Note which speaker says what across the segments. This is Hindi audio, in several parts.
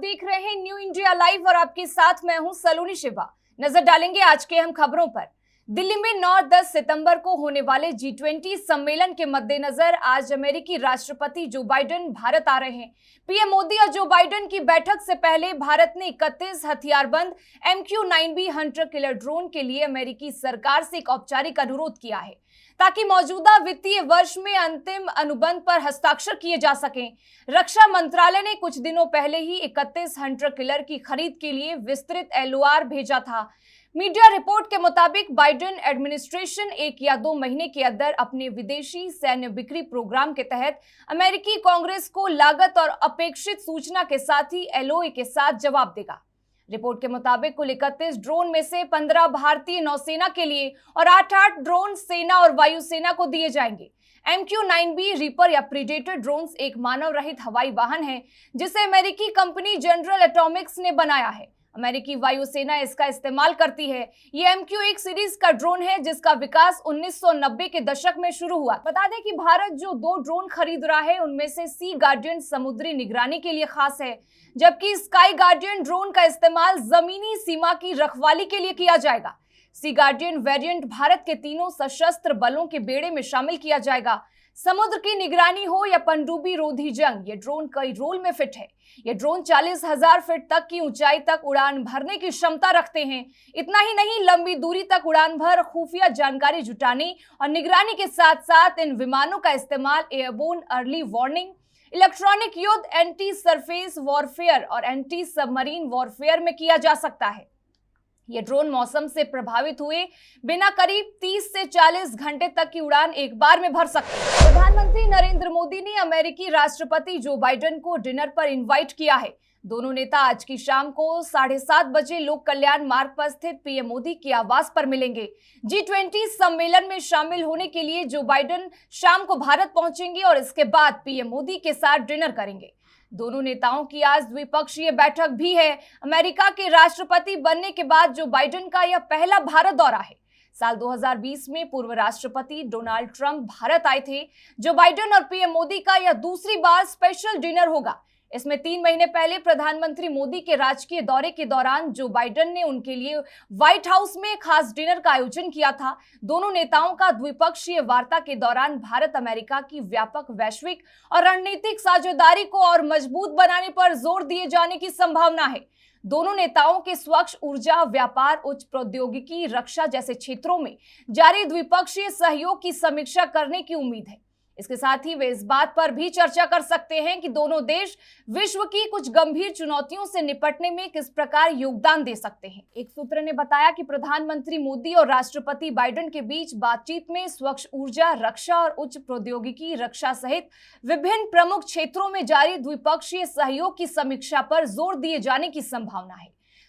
Speaker 1: देख रहे हैं न्यू इंडिया लाइव और आपके साथ मैं हूं सलोनी शिवा। नजर डालेंगे आज के अहम खबरों पर। दिल्ली में 9-10 सितंबर को होने वाले G20 सम्मेलन के मद्देनजर आज अमेरिकी राष्ट्रपति जो बाइडेन भारत आ रहे हैं। पीएम मोदी और जो बाइडेन की बैठक से पहले भारत ने 31 हथियारबंद MQ-9B हंटर किलर ड्रोन के लिए अमेरिकी सरकार से एक औपचारिक अनुरोध किया है ताकि मौजूदा वित्तीय वर्ष में अंतिम अनुबंध पर हस्ताक्षर किए जा सकें। रक्षा मंत्रालय ने कुछ दिनों पहले ही 31 हंटर किलर की खरीद के लिए विस्तृत LOR भेजा था। मीडिया रिपोर्ट के मुताबिक बाइडेन एडमिनिस्ट्रेशन 1 या 2 महीने के अंदर अपने विदेशी सैन्य बिक्री प्रोग्राम के तहत अमेरिकी कांग्रेस को लागत और अपेक्षित सूचना के साथ ही LOA के साथ जवाब देगा। रिपोर्ट के मुताबिक कुल 31 ड्रोन में से 15 भारतीय नौसेना के लिए और 8 ड्रोन सेना और वायुसेना को दिए जाएंगे। MQ-9B रीपर या प्रीडेटर ड्रोन्स एक मानव रहित हवाई वाहन है जिसे अमेरिकी कंपनी जनरल एटॉमिक्स ने बनाया है। अमेरिकी वायुसेना इसका इस्तेमाल करती है। ये MQ-1 सीरीज का ड्रोन है जिसका विकास 1990 के दशक में शुरू हुआ। बता दें कि भारत जो 2 ड्रोन खरीद रहा है उनमें से सी गार्डियन समुद्री निगरानी के लिए खास है, जबकि स्काई गार्डियन ड्रोन का इस्तेमाल जमीनी सीमा की रखवाली के लिए किया जाएगा। सी गार्डियन वेरिएंट भारत के तीनों सशस्त्र बलों के बेड़े में शामिल किया जाएगा। समुद्र की निगरानी हो या पनडुब्बी रोधी जंग, ये ड्रोन कई रोल में फिट है। ये ड्रोन 40,000 फीट तक की ऊंचाई तक उड़ान भरने की क्षमता रखते हैं। इतना ही नहीं, लंबी दूरी तक उड़ान भर खुफिया जानकारी जुटाने और निगरानी के साथ साथ इन विमानों का इस्तेमाल एयरबोर्न अर्ली वार्निंग, इलेक्ट्रॉनिक युद्ध, एंटी सरफेस वॉरफेयर और एंटी सबमरीन वॉरफेयर में किया जा सकता है। ये ड्रोन मौसम से प्रभावित हुए बिना करीब 30 से 40 घंटे तक की उड़ान एक बार में भर सकते हैं। प्रधानमंत्री नरेंद्र मोदी ने अमेरिकी राष्ट्रपति जो बाइडेन को डिनर पर इनवाइट किया है। दोनों नेता आज की शाम को 7:30 बजे लोक कल्याण मार्ग पर स्थित पीएम मोदी के आवास पर मिलेंगे। G20 सम्मेलन में शामिल होने के लिए जो बाइडेन शाम को भारत पहुंचेंगे और इसके बाद पीएम मोदी के साथ डिनर करेंगे। दोनों नेताओं की आज द्विपक्षीय बैठक भी है। अमेरिका के राष्ट्रपति बनने के बाद जो बाइडेन का यह पहला भारत दौरा है। साल 2020 में पूर्व राष्ट्रपति डोनाल्ड ट्रंप भारत आए थे। जो बाइडेन और पीएम मोदी का यह दूसरी बार स्पेशल डिनर होगा। इसमें 3 महीने पहले प्रधानमंत्री मोदी के राजकीय दौरे के दौरान जो बाइडेन ने उनके लिए व्हाइट हाउस में खास डिनर का आयोजन किया था। दोनों नेताओं का द्विपक्षीय वार्ता के दौरान भारत अमेरिका की व्यापक वैश्विक और रणनीतिक साझेदारी को और मजबूत बनाने पर जोर दिए जाने की संभावना है। दोनों नेताओं के स्वच्छ ऊर्जा, व्यापार, उच्च प्रौद्योगिकी, रक्षा जैसे क्षेत्रों में जारी द्विपक्षीय सहयोग की समीक्षा करने की उम्मीद है। इसके साथ ही वे इस बात पर भी चर्चा कर सकते हैं कि दोनों देश विश्व की कुछ गंभीर चुनौतियों से निपटने में किस प्रकार योगदान दे सकते हैं। एक सूत्र ने बताया कि प्रधानमंत्री मोदी और राष्ट्रपति बाइडेन के बीच बातचीत में स्वच्छ ऊर्जा, रक्षा और उच्च प्रौद्योगिकी रक्षा सहित विभिन्न प्रमुख क्षेत्रों में जारी द्विपक्षीय सहयोग की समीक्षा पर जोर दिए जाने की संभावना है।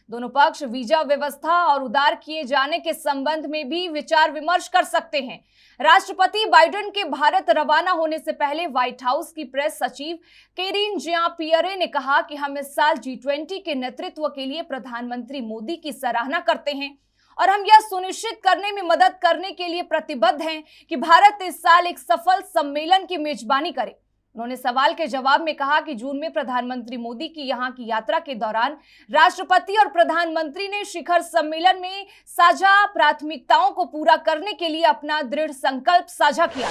Speaker 1: दोनों पक्ष वीजा व्यवस्था और उदार किए जाने के संबंध में भी विचार विमर्श कर सकते हैं। राष्ट्रपति बाइडेन के भारत रवाना होने से पहले व्हाइट हाउस की प्रेस सचिव केरिन जियां-पियरे ने कहा कि हम इस साल G20 के नेतृत्व के लिए प्रधानमंत्री मोदी की सराहना करते हैं और हम यह सुनिश्चित करने में मदद करने के लिए प्रतिबद्ध हैं कि भारत इस साल एक सफल सम्मेलन की मेजबानी करे। उन्होंने सवाल के जवाब में कहा कि जून में प्रधानमंत्री मोदी की यहां की यात्रा के दौरान राष्ट्रपति और प्रधानमंत्री ने शिखर सम्मेलन में साझा प्राथमिकताओं को पूरा करने के लिए अपना दृढ़ संकल्प साझा किया।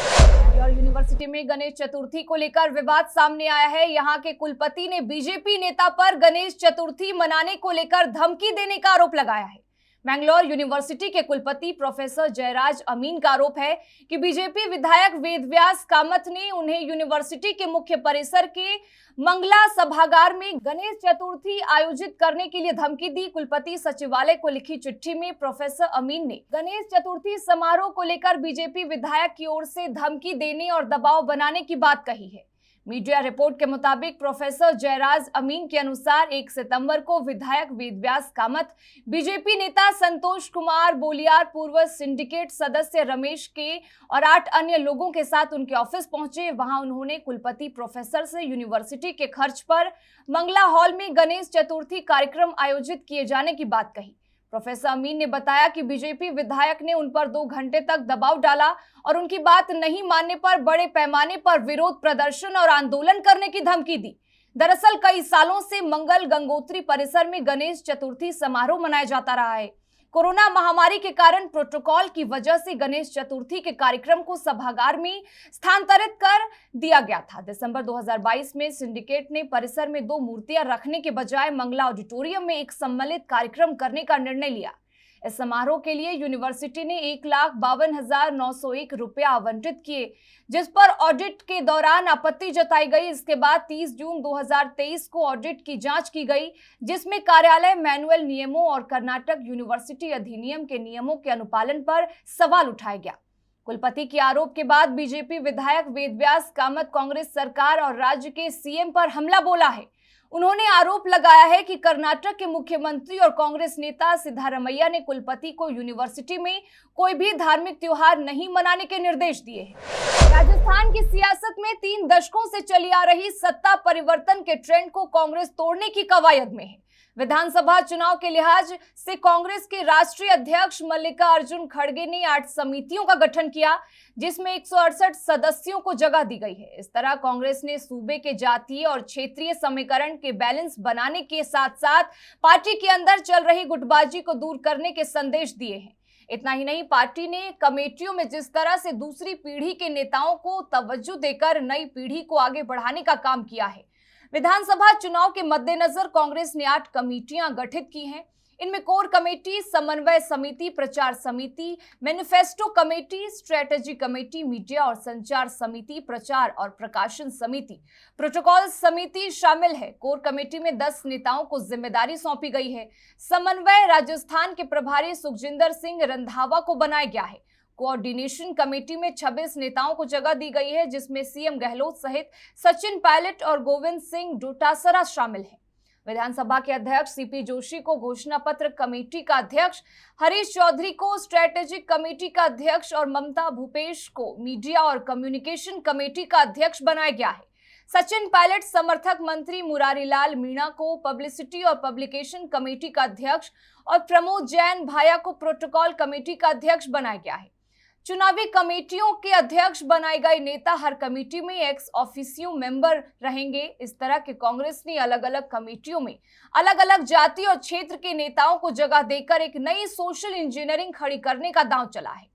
Speaker 1: और यूनिवर्सिटी में गणेश चतुर्थी को लेकर विवाद सामने आया है। यहां के कुलपति ने बीजेपी नेता पर गणेश चतुर्थी मनाने को लेकर धमकी देने का आरोप लगाया है। मैंगलोर यूनिवर्सिटी के कुलपति प्रोफेसर जयराज अमीन का आरोप है कि बीजेपी विधायक वेदव्यास कामत ने उन्हें यूनिवर्सिटी के मुख्य परिसर के मंगला सभागार में गणेश चतुर्थी आयोजित करने के लिए धमकी दी। कुलपति सचिवालय को लिखी चिट्ठी में प्रोफेसर अमीन ने गणेश चतुर्थी समारोह को लेकर बीजेपी विधायक की ओर से धमकी देने और दबाव बनाने की बात कही है। मीडिया रिपोर्ट के मुताबिक प्रोफेसर जयराज अमीन के अनुसार 1 सितंबर को विधायक वेदव्यास कामत, बीजेपी नेता संतोष कुमार बोलियार, पूर्व सिंडिकेट सदस्य रमेश के और 8 अन्य लोगों के साथ उनके ऑफिस पहुंचे। वहां उन्होंने कुलपति प्रोफेसर से यूनिवर्सिटी के खर्च पर मंगला हॉल में गणेश चतुर्थी कार्यक्रम आयोजित किए जाने की बात कही। प्रोफेसर अमीन ने बताया कि बीजेपी विधायक ने उन पर 2 घंटे तक दबाव डाला और उनकी बात नहीं मानने पर बड़े पैमाने पर विरोध प्रदर्शन और आंदोलन करने की धमकी दी। दरअसल कई सालों से मंगल गंगोत्री परिसर में गणेश चतुर्थी समारोह मनाया जाता रहा है। कोरोना महामारी के कारण प्रोटोकॉल की वजह से गणेश चतुर्थी के कार्यक्रम को सभागार में स्थानांतरित कर दिया गया था। दिसंबर 2022 में सिंडिकेट ने परिसर में 2 मूर्तियां रखने के बजाय मंगला ऑडिटोरियम में एक सम्मिलित कार्यक्रम करने का निर्णय लिया। इस समारोह के लिए यूनिवर्सिटी ने 1,52,901 रुपया आवंटित किए, जिस पर ऑडिट के दौरान आपत्ति जताई गई। इसके बाद 30 जून 2023 को ऑडिट की जांच की गई, जिसमें कार्यालय मैनुअल नियमों और कर्नाटक यूनिवर्सिटी अधिनियम के नियमों के अनुपालन पर सवाल उठाया गया। कुलपति के आरोप के बाद बीजेपी विधायक वेदव्यास कामत कांग्रेस सरकार और राज्य के सीएम पर हमला बोला है। उन्होंने आरोप लगाया है कि कर्नाटक के मुख्यमंत्री और कांग्रेस नेता सिद्धारमैया ने कुलपति को यूनिवर्सिटी में कोई भी धार्मिक त्योहार नहीं मनाने के निर्देश दिए हैं। राजस्थान की सियासत में 3 दशकों से चली आ रही सत्ता परिवर्तन के ट्रेंड को कांग्रेस तोड़ने की कवायद में है। विधानसभा चुनाव के लिहाज से कांग्रेस के राष्ट्रीय अध्यक्ष मल्लिकार्जुन खड़गे ने 8 समितियों का गठन किया, जिसमें 168 सदस्यों को जगह दी गई है। इस तरह कांग्रेस ने सूबे के जातीय और क्षेत्रीय समीकरण के बैलेंस बनाने के साथ साथ पार्टी के अंदर चल रही गुटबाजी को दूर करने के संदेश दिए हैं। इतना ही नहीं, पार्टी ने कमेटियों में जिस तरह से दूसरी पीढ़ी के नेताओं को तवज्जो देकर नई पीढ़ी को आगे बढ़ाने का काम किया है। विधानसभा चुनाव के मद्देनजर कांग्रेस ने 8 कमेटियां गठित की हैं। इनमें कोर कमेटी, समन्वय समिति, प्रचार समिति, manifesto committee, strategy committee, media और संचार समिति, प्रचार और प्रकाशन समिति, प्रोटोकॉल समिति शामिल है। कोर कमेटी में 10 नेताओं को जिम्मेदारी सौंपी गई है। समन्वय राजस्थान के प्रभारी सुखजिंदर सिंह रंधावा को बनाया गया है। कोऑर्डिनेशन कमेटी में 26 नेताओं को जगह दी गई है, जिसमें सीएम गहलोत सहित सचिन पायलट और गोविंद सिंह डोटासरा शामिल हैं। विधानसभा के अध्यक्ष सीपी जोशी को घोषणा पत्र कमेटी का अध्यक्ष, हरीश चौधरी को स्ट्रेटेजिक कमेटी का अध्यक्ष और ममता भूपेश को मीडिया और कम्युनिकेशन कमेटी का अध्यक्ष बनाया गया है। सचिन पायलट समर्थक मंत्री मुरारीलाल मीणा को पब्लिसिटी और पब्लिकेशन कमेटी का अध्यक्ष और प्रमोद जैन भाया को प्रोटोकॉल कमेटी का अध्यक्ष बनाया गया है। चुनावी कमेटियों के अध्यक्ष बनाए गए नेता हर कमेटी में एक्स ऑफिसियो मेंबर रहेंगे। इस तरह के कांग्रेस ने अलग अलग कमेटियों में अलग अलग जाति और क्षेत्र के नेताओं को जगह देकर एक नई सोशल इंजीनियरिंग खड़ी करने का दांव चला है।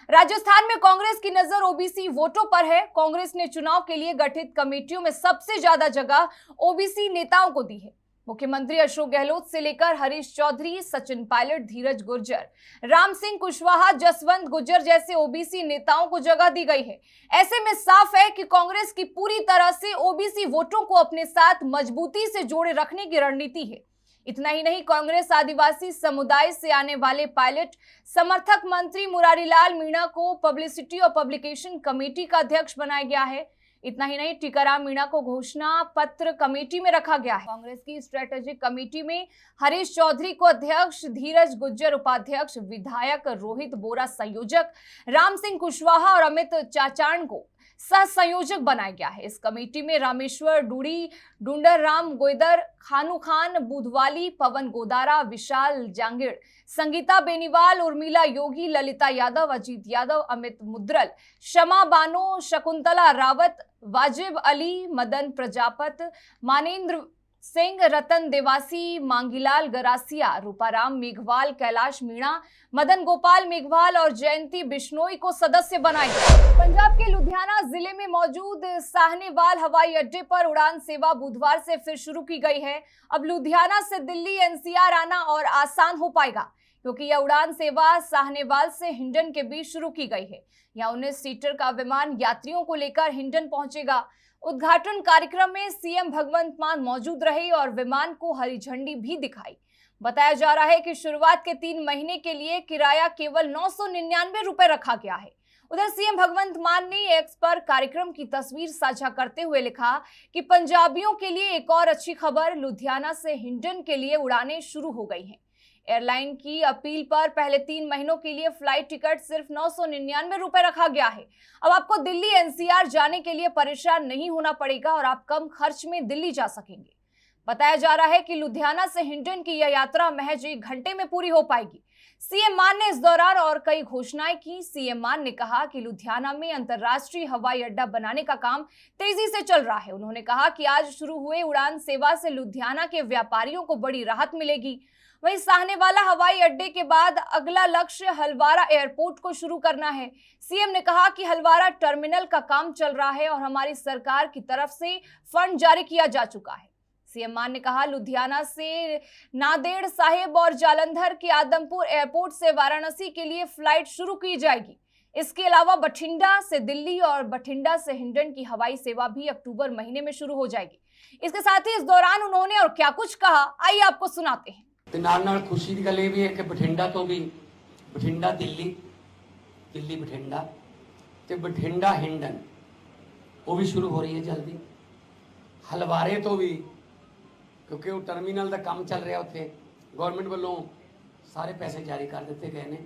Speaker 1: राजस्थान में कांग्रेस की नजर ओबीसी वोटों पर है। कांग्रेस ने चुनाव के लिए गठित कमेटियों में सबसे ज्यादा जगह ओबीसी नेताओं को दी है। मुख्यमंत्री अशोक गहलोत से लेकर हरीश चौधरी, सचिन पायलट, धीरज गुर्जर, राम सिंह कुशवाहा, जसवंत गुर्जर जैसे ओबीसी नेताओं को जगह दी गई है। ऐसे में साफ है कि कांग्रेस की पूरी तरह से ओबीसी वोटों को अपने साथ मजबूती से जोड़े रखने की रणनीति है। इतना ही नहीं, कांग्रेस आदिवासी समुदाय से आने वाले पायलट समर्थक मंत्री मुरारीलाल मीणा को पब्लिसिटी और पब्लिकेशन कमेटी का अध्यक्ष बनाया गया है। इतना ही नहीं, टीकाराम मीणा को घोषणा पत्र कमेटी में रखा गया है। कांग्रेस की स्ट्रेटेजिक कमेटी में हरीश चौधरी को अध्यक्ष, धीरज गुर्जर उपाध्यक्ष, विधायक रोहित बोरा संयोजक, राम सिंह कुशवाहा और अमित चाचाण को सह संयोजक बनाया गया है। इस कमेटी में रामेश्वर डूडी, डूंडर राम गोयदर, खानू खान बुधवाली, पवन गोदारा, विशाल जांगिड़, संगीता बेनीवाल, उर्मिला योगी, ललिता यादव, अजीत यादव, अमित मुद्रल, शमा बानो, शकुंतला रावत, वाजिब अली, मदन प्रजापत, मानेंद्र सिंह, रतन देवासी, मांगीलाल गरासिया, रूपाराम मेघवाल, कैलाश मीणा, मदन गोपाल मेघवाल और जयंती बिश्नोई को सदस्य बनाया गया। पंजाब के लुधियाना जिले में मौजूद साहनेवाल हवाई अड्डे पर उड़ान सेवा बुधवार से फिर शुरू की गई है। अब लुधियाना से दिल्ली एनसीआर आना और आसान हो पाएगा, क्योंकि यह उड़ान सेवा साहनेवाल से हिंडन के बीच शुरू की गई है। यह 19 सीटर का विमान यात्रियों को लेकर हिंडन पहुंचेगा। उद्घाटन कार्यक्रम में सीएम भगवंत मान मौजूद रहे और विमान को हरी झंडी भी दिखाई। बताया जा रहा है कि शुरुआत के 3 महीने के लिए किराया केवल 999 रुपए रखा गया है। उधर सीएम भगवंत मान ने एक्स पर कार्यक्रम की तस्वीर साझा करते हुए लिखा कि पंजाबियों के लिए एक और अच्छी खबर, लुधियाना से हिंडन के लिए उड़ानें शुरू हो गई हैं। एयरलाइन की अपील पर पहले 3 महीनों के लिए फ्लाइट टिकट सिर्फ 999 रुपए रखा गया है। अब आपको दिल्ली एनसीआर जाने के लिए परेशान नहीं होना पड़ेगा और आप कम खर्च में दिल्ली जा सकेंगे। बताया जा रहा है कि लुधियाना से हिंडन की यह यात्रा महज 1 घंटे में पूरी हो पाएगी। सीएम मान ने इस दौरान और कई घोषणाएं की। सीएम मान ने कहा कि लुधियाना में अंतर्राष्ट्रीय हवाई अड्डा बनाने का काम तेजी से चल रहा है। उन्होंने कहा कि आज शुरू हुए उड़ान सेवा से लुधियाना के व्यापारियों को बड़ी राहत मिलेगी। वहीं साहनेवाला हवाई अड्डे के बाद अगला लक्ष्य हलवारा एयरपोर्ट को शुरू करना है। सीएम ने कहा कि हलवारा टर्मिनल का काम चल रहा है और हमारी सरकार की तरफ से फंड जारी किया जा चुका है। सीएम मान ने कहा लुधियाना से नांदेड़ साहिब और जालंधर के आदमपुर एयरपोर्ट से वाराणसी के लिए फ्लाइट शुरू की जाएगी। इसके अलावा बठिंडा से दिल्ली और बठिंडा से हिंडन की हवाई सेवा भी अक्टूबर महीने में शुरू हो जाएगी। इसके साथ ही इस दौरान उन्होंने और क्या कुछ कहा, आइए आपको सुनाते हैं।
Speaker 2: ਤੇ ਨਾਲ ਖੁਸ਼ੀ ਦੀ ਗੱਲ ਇਹ ਵੀ ਹੈ ਕਿ ਬਠਿੰਡਾ ਤੋਂ ਵੀ ਬਠਿੰਡਾ ਦਿੱਲੀ ਬਠਿੰਡਾ ਤੇ ਬਠਿੰਡਾ ਹਿੰਡਨ ਉਹ ਵੀ ਸ਼ੁਰੂ ਹੋ ਰਹੀ ਹੈ ਜਲਦੀ। ਹਲਵਾਰੇ ਤੋਂ ਵੀ ਕਿਉਂਕਿ ਉਹ ਟਰਮੀਨਲ ਦਾ ਕੰਮ ਚੱਲ ਰਿਹਾ ਉੱਥੇ ਗਵਰਨਮੈਂਟ ਵੱਲੋਂ ਸਾਰੇ ਪੈਸੇ ਜਾਰੀ ਕਰ ਦਿੱਤੇ ਗਏ ਨੇ।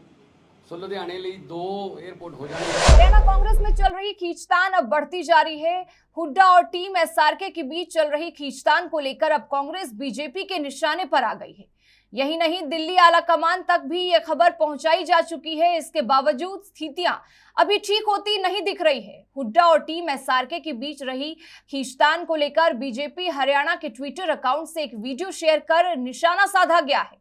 Speaker 2: सो लुधियाने लिए 2 एयरपोर्ट हो जाएंगे।
Speaker 1: हरियाणा कांग्रेस में चल रही खींचतान अब बढ़ती जा रही है। हुड्डा और टीम एसआरके के बीच चल रही खींचतान को लेकर अब कांग्रेस बीजेपी के निशाने पर आ गई है। यही नहीं, दिल्ली आलाकमान तक भी ये खबर पहुंचाई जा चुकी है। इसके बावजूद स्थितियां अभी ठीक होती नहीं दिख रही है। हुड्डा और टीम एसआरके के बीच रही खींचतान को लेकर बीजेपी हरियाणा के ट्विटर अकाउंट से एक वीडियो शेयर कर निशाना साधा गया है,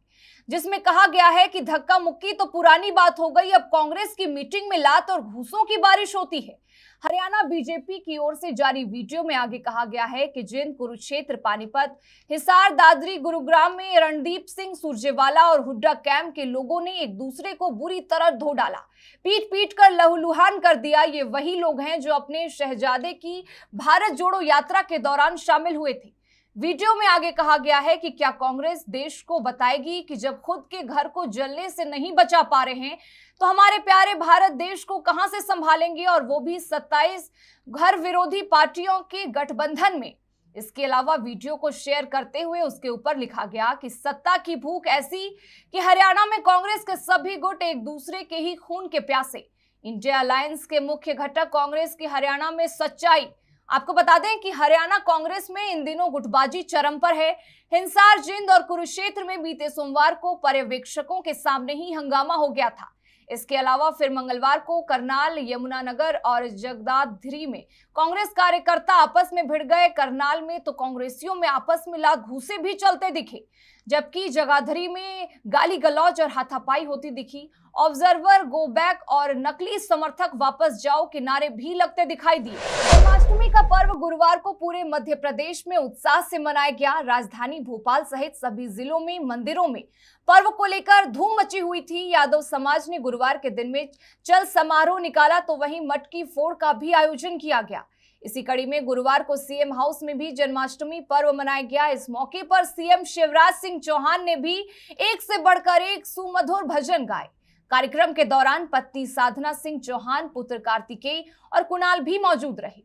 Speaker 1: जिसमें कहा गया है कि धक्का मुक्की तो पुरानी बात हो गई, अब कांग्रेस की मीटिंग में लात और घूसों की बारिश होती है। हरियाणा बीजेपी की ओर से जारी वीडियो में आगे कहा गया है कि जिन कुरुक्षेत्र, पानीपत, हिसार, दादरी, गुरुग्राम में रणदीप सिंह सुरजेवाला और हुड्डा कैंप के लोगों ने एक दूसरे को बुरी तरह धो डाला, पीट पीट कर लहूलुहान कर दिया, ये वही लोग हैं जो अपने शहजादे की भारत जोड़ो यात्रा के दौरान शामिल हुए थे। वीडियो में आगे कहा गया है कि क्या कांग्रेस देश को बताएगी कि जब खुद के घर को जलने से नहीं बचा पा रहे हैं तो हमारे प्यारे भारत देश को कहां से संभालेंगे, और वो भी 27 घर विरोधी पार्टियों के गठबंधन में। इसके अलावा वीडियो को शेयर करते हुए उसके ऊपर लिखा गया कि सत्ता की भूख ऐसी कि हरियाणा में कांग्रेस के सभी गुट एक दूसरे के ही खून के प्यासे। इंडिया अलायंस के मुख्य घटक कांग्रेस की हरियाणा में सच्चाई। आपको बता दें कि हरियाणा कांग्रेस में इन दिनों गुटबाजी चरम पर है। हिसार, जिंद और कुरुक्षेत्र में बीते सोमवार को पर्यवेक्षकों के सामने ही हंगामा हो गया था। इसके अलावा फिर मंगलवार को करनाल, यमुनानगर और जगदाधरी में कांग्रेस कार्यकर्ता आपस में भिड़ गए। करनाल में तो कांग्रेसियों में आपस में लात घूसे भी चलते दिखे, जबकि जगाधरी में गाली गलौज और हाथापाई होती दिखी। ऑब्जर्वर, गो बैक और नकली समर्थक वापस जाओ के नारे भी लगते दिखाई दिए। जन्माष्टमी का पर्व गुरुवार को पूरे मध्य प्रदेश में उत्साह से मनाया गया। राजधानी भोपाल सहित सभी जिलों में मंदिरों में पर्व को लेकर धूम मची हुई थी। यादव समाज ने गुरुवार के दिन में चल समारोह निकाला तो वहीं मटकी फोड़ का भी आयोजन किया गया। इसी कड़ी में गुरुवार को सीएम हाउस में भी जन्माष्टमी पर्व मनाया गया। इस मौके पर सीएम शिवराज सिंह चौहान ने भी एक से बढ़कर एक सुमधुर भजन गाए। कार्यक्रम के दौरान पत्नी साधना सिंह चौहान, पुत्र कार्तिकेय और कुणाल भी मौजूद रहे।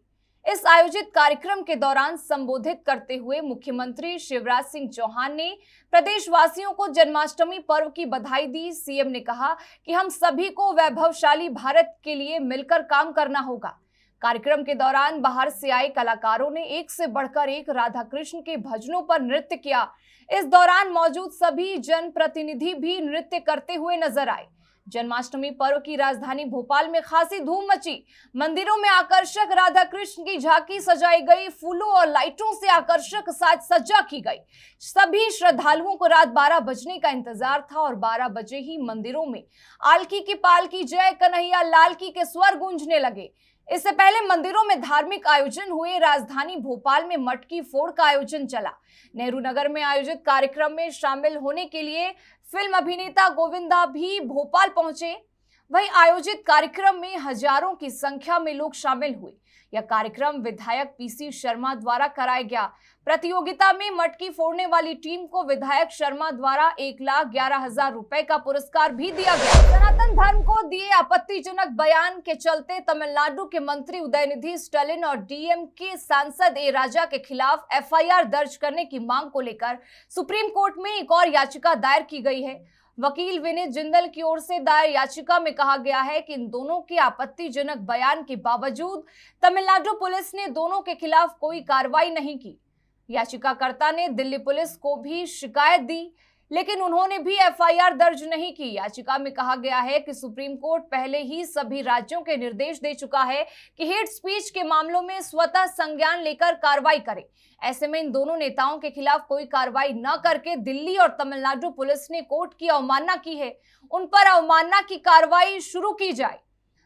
Speaker 1: इस आयोजित कार्यक्रम के दौरान संबोधित करते हुए मुख्यमंत्री शिवराज सिंह चौहान ने प्रदेशवासियों को जन्माष्टमी पर्व की बधाई दी। सीएम ने कहा कि हम सभी को वैभवशाली भारत के लिए मिलकर काम करना होगा। कार्यक्रम के दौरान बाहर से आए कलाकारों ने एक से बढ़कर एक राधा कृष्ण के भजनों पर नृत्य किया। इस दौरान मौजूद सभी जनप्रतिनिधि भी नृत्य करते हुए नजर आए। जन्माष्टमी पर्व की राजधानी भोपाल में खासी धूम मची। मंदिरों में आकर्षक राधा कृष्ण की झांकी सजाई गई, फूलों और लाइटों से आकर्षक साज सज्जा की गई। सभी श्रद्धालुओं को रात 12 बजने का इंतजार था और 12 बजे ही मंदिरों में आलकी की पालकी, जय कन्हैया लाल की के स्वर गूंजने लगे। इससे पहले मंदिरों में धार्मिक आयोजन हुए। राजधानी भोपाल में मटकी फोड़ का आयोजन चला। नेहरू नगर में आयोजित कार्यक्रम में शामिल होने के लिए फिल्म अभिनेता गोविंदा भी भोपाल पहुंचे। वहीं आयोजित कार्यक्रम में हजारों की संख्या में लोग शामिल हुए। यह कार्यक्रम विधायक पीसी शर्मा द्वारा कराया गया। प्रतियोगिता में मटकी फोड़ने वाली टीम को विधायक शर्मा द्वारा 1,11,000 रुपए का पुरस्कार भी दिया गया। सनातन धर्म को दिए आपत्तिजनक बयान के चलते तमिलनाडु के मंत्री उदयनिधि स्टालिन और डीएमके सांसद ए राजा के खिलाफ एफआईआर दर्ज करने की मांग को लेकर सुप्रीम कोर्ट में एक और याचिका दायर की गई है। वकील विनीत जिंदल की ओर से दायर याचिका में कहा गया है कि इन दोनों के आपत्तिजनक बयान के बावजूद तमिलनाडु पुलिस ने दोनों के खिलाफ कोई कार्रवाई नहीं की। याचिकाकर्ता ने दिल्ली पुलिस को भी शिकायत दी, लेकिन उन्होंने भी एफआईआर दर्ज नहीं की। याचिका में कहा गया है कि सुप्रीम कोर्ट पहले ही सभी राज्यों के निर्देश दे चुका है कि हेट स्पीच के मामलों में स्वतः संज्ञान लेकर कार्रवाई करे। ऐसे में इन दोनों नेताओं के खिलाफ कोई कार्रवाई न करके दिल्ली और तमिलनाडु पुलिस ने कोर्ट की अवमानना की है, उन पर अवमानना की कार्रवाई शुरू की जाए।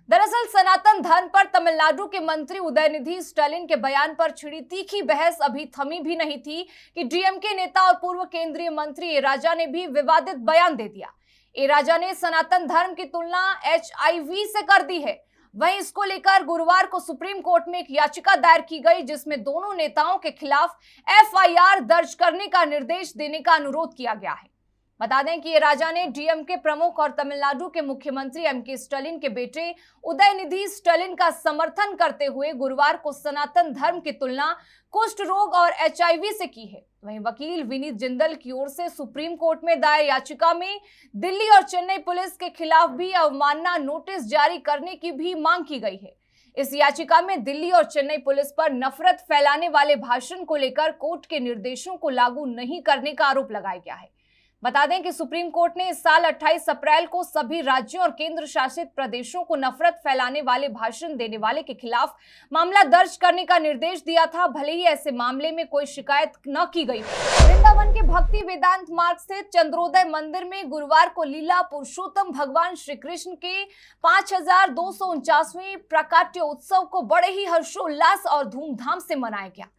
Speaker 1: दरअसल सनातन धर्म पर तमिलनाडु के मंत्री उदयनिधि स्टालिन के बयान पर छिड़ी तीखी बहस अभी थमी भी नहीं थी कि डीएमके नेता और पूर्व केंद्रीय मंत्री ए राजा ने भी विवादित बयान दे दिया। ए राजा ने सनातन धर्म की तुलना HIV से कर दी है। वहीं इसको लेकर गुरुवार को सुप्रीम कोर्ट में एक याचिका दायर की गई, जिसमें दोनों नेताओं के खिलाफ एफआईआर दर्ज करने का निर्देश देने का अनुरोध किया गया है। बता दें कि ये राजा ने डीएमके प्रमुख और तमिलनाडु के मुख्यमंत्री एमके स्टालिन के बेटे उदयनिधि स्टालिन का समर्थन करते हुए गुरुवार को सनातन धर्म की तुलना कुष्ठ रोग और HIV से की है। वहीं वकील विनीत जिंदल की ओर से सुप्रीम कोर्ट में दायर याचिका में दिल्ली और चेन्नई पुलिस के खिलाफ भी अवमानना नोटिस जारी करने की भी मांग की गई है। इस याचिका में दिल्ली और चेन्नई पुलिस पर नफरत फैलाने वाले भाषण को लेकर कोर्ट के निर्देशों को लागू नहीं करने का आरोप लगाया गया है। बता दें कि सुप्रीम कोर्ट ने इस साल 28 अप्रैल को सभी राज्यों और केंद्र शासित प्रदेशों को नफरत फैलाने वाले भाषण देने वाले के खिलाफ मामला दर्ज करने का निर्देश दिया था, भले ही ऐसे मामले में कोई शिकायत न की गई। वृंदावन के भक्ति वेदांत मार्ग स्थित चंद्रोदय मंदिर में गुरुवार को लीला पुरुषोत्तम भगवान श्री कृष्ण के 5249वें प्राकट्य उत्सव को बड़े ही हर्षोल्लास और धूमधाम से मनाया गया।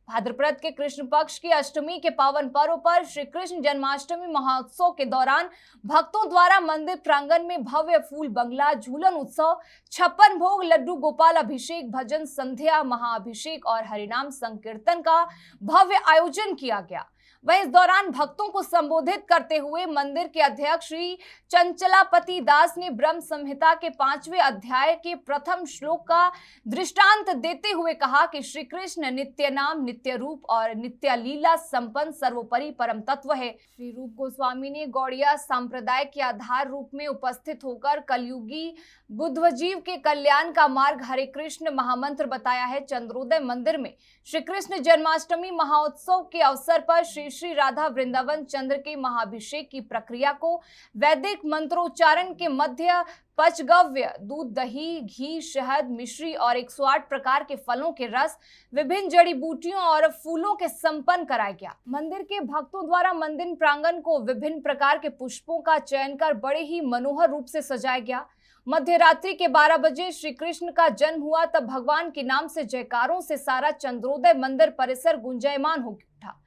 Speaker 1: भाद्रपद के कृष्ण पक्ष की अष्टमी के पावन पर्व पर श्री कृष्ण जन्माष्टमी महोत्सव के दौरान भक्तों द्वारा मंदिर प्रांगण में भव्य फूल बंगला, झूलन उत्सव, 56 भोग, लड्डू गोपाल अभिषेक, भजन संध्या, महाअभिषेक और हरिनाम संकीर्तन का भव्य आयोजन किया गया। वहीं इस दौरान भक्तों को संबोधित करते हुए मंदिर के अध्यक्ष श्री चंचलापति दास ने ब्रह्म संहिता के 5वें अध्याय के प्रथम श्लोक का दृष्टांत देते हुए कहा कि श्री कृष्ण नित्य नाम, नित्य रूप और नित्य लीला संपन्न सर्वोपरि परम तत्व है। श्री रूप गोस्वामी ने गौड़िया संप्रदाय के आधार रूप में उपस्थित होकर कलयुगी बुद्धजीव के कल्याण का मार्ग हरे कृष्ण महामंत्र बताया है। चंद्रोदय मंदिर में श्री कृष्ण जन्माष्टमी महोत्सव के अवसर पर श्री राधा वृंदावन चंद्र के महाअभिषेक की प्रक्रिया को वैदिक मंत्रोच्चारण के मध्य पंचगव्य, दूध, दही, घी, शहद, मिश्री और 108 प्रकार के फलों के रस, विभिन्न जड़ी बूटियों और फूलों के संपन्न कराया गया। मंदिर के भक्तों द्वारा मंदिर प्रांगण को विभिन्न प्रकार के पुष्पों का चयन कर बड़े ही मनोहर रूप से सजाया गया। मध्य रात्रि के 12 बजे श्री कृष्ण का जन्म हुआ, तब भगवान के नाम से जयकारों से सारा चंद्रोदय मंदिर परिसर गुंजायमान हो उठा।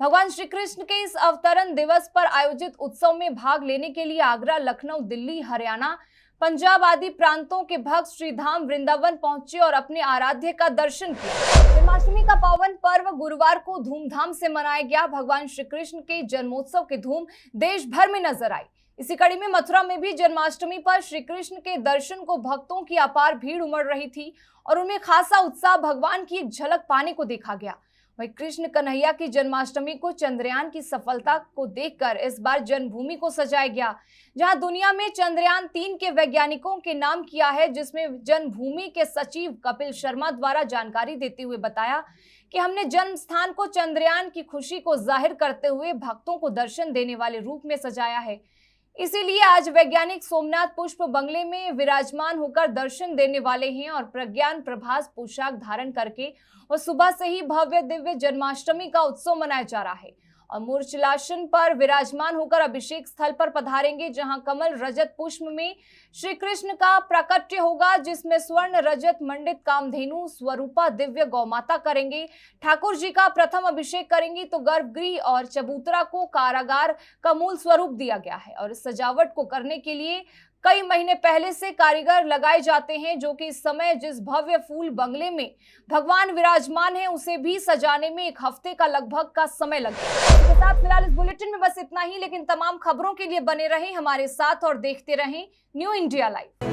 Speaker 1: भगवान श्री कृष्ण के इस अवतरण दिवस पर आयोजित उत्सव में भाग लेने के लिए आगरा, लखनऊ, दिल्ली, हरियाणा, पंजाब आदि प्रांतों के भक्त श्रीधाम वृंदावन पहुंचे और अपने आराध्य का दर्शन किया। जन्माष्टमी का पावन पर्व गुरुवार को धूमधाम से मनाया गया। भगवान श्री कृष्ण के जन्मोत्सव की धूम देश भर में नजर आई। इसी कड़ी में मथुरा में भी जन्माष्टमी पर श्री कृष्ण के दर्शन को भक्तों की अपार भीड़ उमड़ रही थी और उनमें खासा उत्साह भगवान की एक झलक पाने को देखा गया। वहीं कृष्ण कन्हैया की जन्माष्टमी को चंद्रयान की सफलता को देखकर इस बार जन्मभूमि को सजाया गया, जहां दुनिया में चंद्रयान 3 के वैज्ञानिकों के नाम किया है, जिसमें जन्मभूमि के सचिव कपिल शर्मा द्वारा जानकारी देते हुए बताया कि हमने जन्म स्थान को चंद्रयान की खुशी को जाहिर करते हुए भक्तों को दर्शन देने वाले रूप में सजाया है। इसीलिए आज वैज्ञानिक सोमनाथ पुष्प बंगले में विराजमान होकर दर्शन देने वाले हैं और प्रज्ञान प्रभास पोशाक धारण करके और सुबह से ही भव्य दिव्य जन्माष्टमी का उत्सव मनाया जा रहा है और मूर्छलासन पर विराजमान होकर अभिषेक स्थल पर पधारेंगे, जहां कमल रजत पुष्प में श्री कृष्ण का प्राकट्य होगा, जिसमें स्वर्ण रजत मंडित कामधेनु स्वरूपा दिव्य गौमाता करेंगे। ठाकुर जी का प्रथम अभिषेक करेंगी तो गर्भगृह और चबूतरा को कारागार का मूल स्वरूप दिया गया है और इस सजावट को करने के लिए कई महीने पहले से कारीगर लगाए जाते हैं, जो कि इस समय जिस भव्य फूल बंगले में भगवान विराजमान है उसे भी सजाने में 1 हफ्ते का लगभग का समय लगेगा। इसके साथ फिलहाल इस बुलेटिन में बस इतना ही, लेकिन तमाम खबरों के लिए बने रहें हमारे साथ और देखते रहें न्यू इंडिया लाइव।